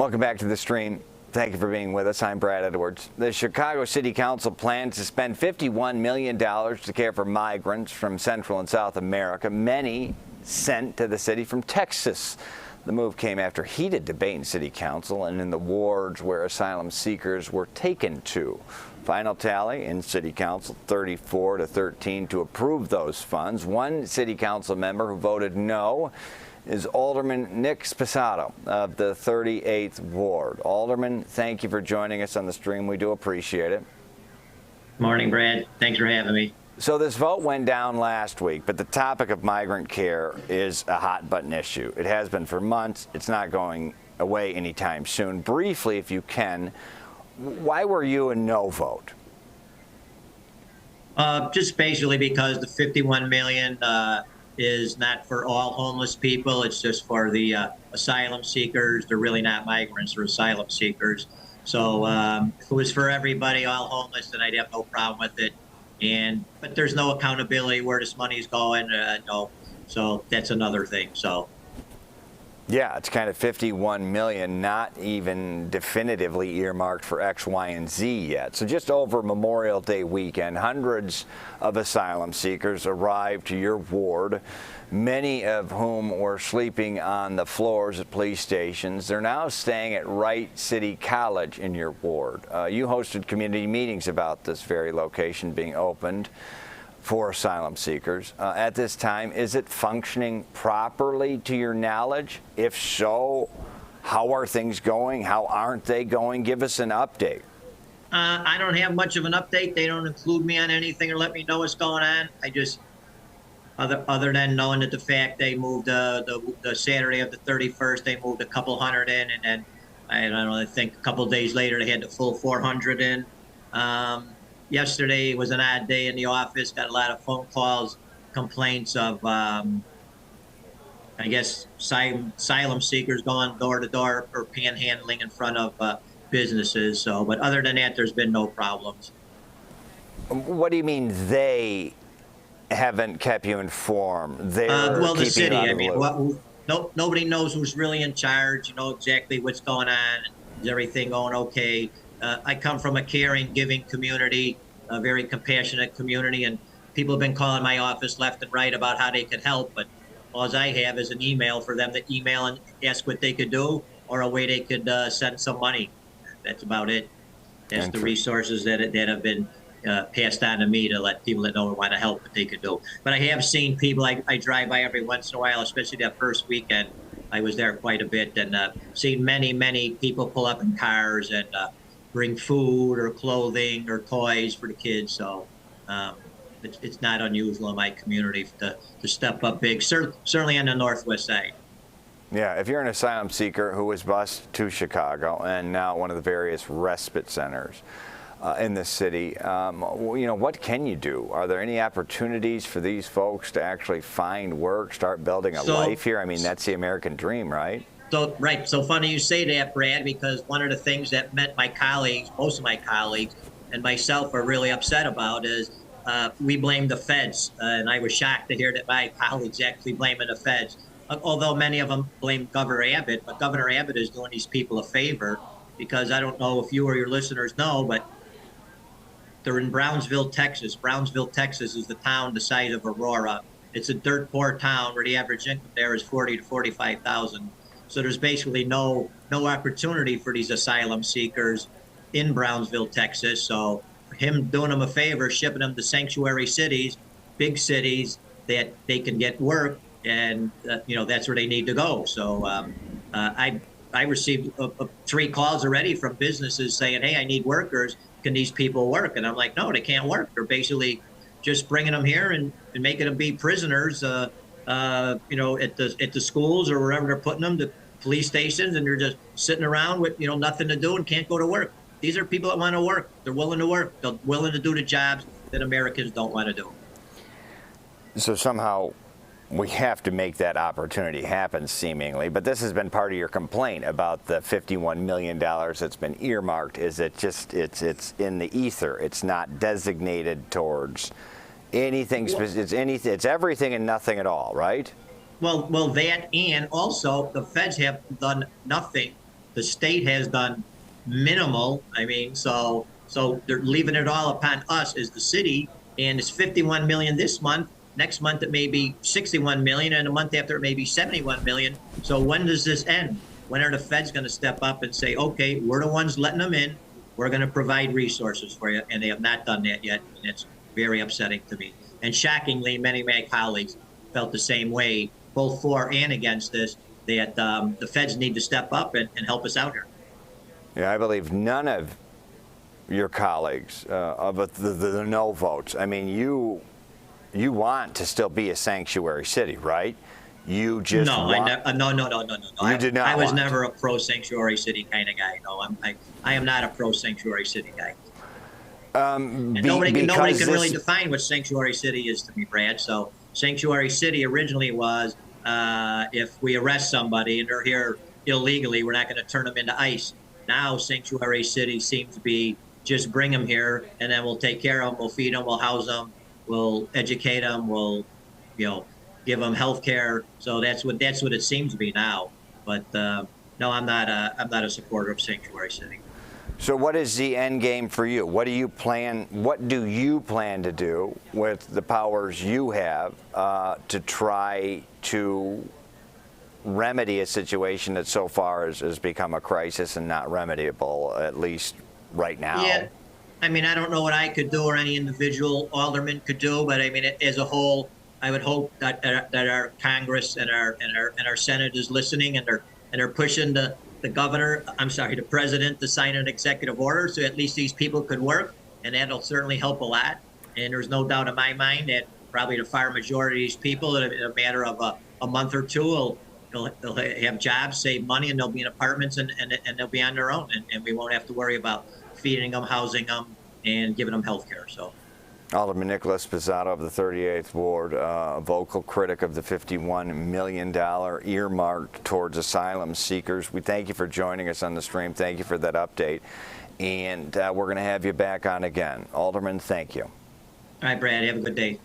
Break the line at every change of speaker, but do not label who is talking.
Welcome back to the stream. Thank you for being with us. I'm Brad Edwards. The Chicago City Council plans to spend $51 million to care for migrants from Central and South America, many sent to the city from Texas. The move came after heated debate in City Council and in the wards where asylum seekers were taken to. Final tally in City Council, 34-13 to approve those funds. One City Council member who voted no is Alderman Nick Sposato of the 38th Ward. Alderman, thank you for joining us on the stream. We do appreciate it.
Morning, Brad. Thanks for having me.
So this vote went down last week, but the topic of migrant care is a hot button issue. It has been for months. It's not going away anytime soon. Briefly, if you can, why were you a no vote?
Just basically because the $51 million is not for all homeless people. It's just for the asylum seekers. They're really not migrants, they're asylum seekers. So if it was for everybody, all homeless, then I'd have no problem with it. But there's no accountability where this money's going. No, so that's another thing. So.
Yeah, it's kind of $51 million, not even definitively earmarked for X, Y, and Z yet. So just over Memorial Day weekend, hundreds of asylum seekers arrived to your ward, many of whom were sleeping on the floors at police stations. They're now staying at Wright City College in your ward. You hosted community meetings about this very location being opened for asylum seekers. At this time, is it functioning properly to your knowledge? If so, how are things going? How aren't they going? Give us an update.
I don't have much of an update. They don't include me on anything or let me know what's going on. I just, other than knowing that the fact they moved the Saturday of the 31st, they moved a couple hundred in, and then I don't know, I think a couple days later they had the full 400 in. Yesterday was an odd day in the office. Got a lot of phone calls, complaints of, I guess, asylum seekers going door to door or panhandling in front of businesses. So, but other than that, there's been no problems.
What do you mean they haven't kept you informed?
Well, the city. I mean, nobody knows who's really in charge. You know exactly what's going on. Is everything going okay? I come from a caring, giving community, a very compassionate community, and people have been calling my office left and right about how they could help, but all I have is an email for them to email and ask what they could do or a way they could send some money. That's about it. That's the resources that have been passed on to me to let people that know want to help what they could do. But I have seen people, I drive by every once in a while, especially that first weekend. I was there quite a bit and seen many people pull up in cars and bring food or clothing or toys for the kids. So it's not unusual in my community to step up big, certainly on the northwest side.
Yeah, if you're an asylum seeker who was bused to Chicago and now one of the various respite centers in the city, what can you do? Are there any opportunities for these folks to actually find work, start building a life here? I mean, that's the American dream, right?
So, right. So funny you say that, Brad, because one of the things that my colleagues, most of my colleagues and myself are really upset about is we blame the feds. And I was shocked to hear that my colleagues actually blaming the feds, although many of them blame Governor Abbott. But Governor Abbott is doing these people a favor because I don't know if you or your listeners know, but they're in Brownsville, Texas. Brownsville, Texas is the town the size of Aurora. It's a dirt poor town where the average income there is $40,000 to $45,000. So there's basically no opportunity for these asylum seekers in Brownsville, Texas. So for him doing them a favor, shipping them to sanctuary cities, big cities that they can get work, and that's where they need to go. So I received 3 calls already from businesses saying, "Hey, I need workers. Can these people work?" And I'm like, "No, they can't work. They're basically just bringing them here and making them be prisoners." At the schools or wherever they're putting them, the police stations, and they're just sitting around with, nothing to do and can't go to work. These are people that want to work. They're willing to work. They're willing to do the jobs that Americans don't want to do.
So somehow we have to make that opportunity happen, seemingly. But this has been part of your complaint about the $51 million that's been earmarked. Is it just it's in the ether? It's not designated towards anything specific. It's everything and nothing at all, right?
Well, that, and also the feds have done nothing The state has done minimal. I mean, so they're leaving it all upon us as the city, and it's 51 million this month. Next month it may be 61 million, and a month after it may be 71 million. So when does this end? When are the feds going to step up and say, okay, we're the ones letting them in. We're going to provide resources for you, and they have not done that yet, and it's very upsetting to me. And shockingly, many of my colleagues felt the same way, both for and against this, that the feds need to step up and help us out here.
Yeah, I believe none of your colleagues of the no votes. I mean, you want to still be a sanctuary city, right? You just
no, no.
You did not.
I was never a pro sanctuary city kind of guy. No, I am not a pro sanctuary city guy. And nobody can really define what sanctuary city is to me, Brad. So sanctuary city originally was if we arrest somebody and they're here illegally, we're not going to turn them into ICE. Now sanctuary city seems to be just bring them here, and then we'll take care of them, we'll feed them, we'll house them, we'll educate them, we'll, give them health care. So that's what it seems to be now. But no, I'm not a supporter of sanctuary city.
So what is the end game for you? What do you plan to do with the powers you have to try to remedy a situation that so far has become a crisis and not remediable, at least right now?
Yeah, I mean, I don't know what I could do or any individual alderman could do, but I mean, as a whole, I would hope that our Congress and our Senate is listening, and they're pushing the president to sign an executive order so at least these people could work, and that'll certainly help a lot. And there's no doubt in my mind that probably the far majority of these people, in a matter of a month or two, they'll have jobs, save money, and they'll be in apartments, and they'll be on their own, and we won't have to worry about feeding them, housing them, and giving them health care. So.
Alderman Nick Sposato of the 38th Ward, a vocal critic of the $51 million earmarked towards asylum seekers. We thank you for joining us on the stream. Thank you for that update. And we're going to have you back on again. Alderman, thank you.
All right, Brad, have a good day.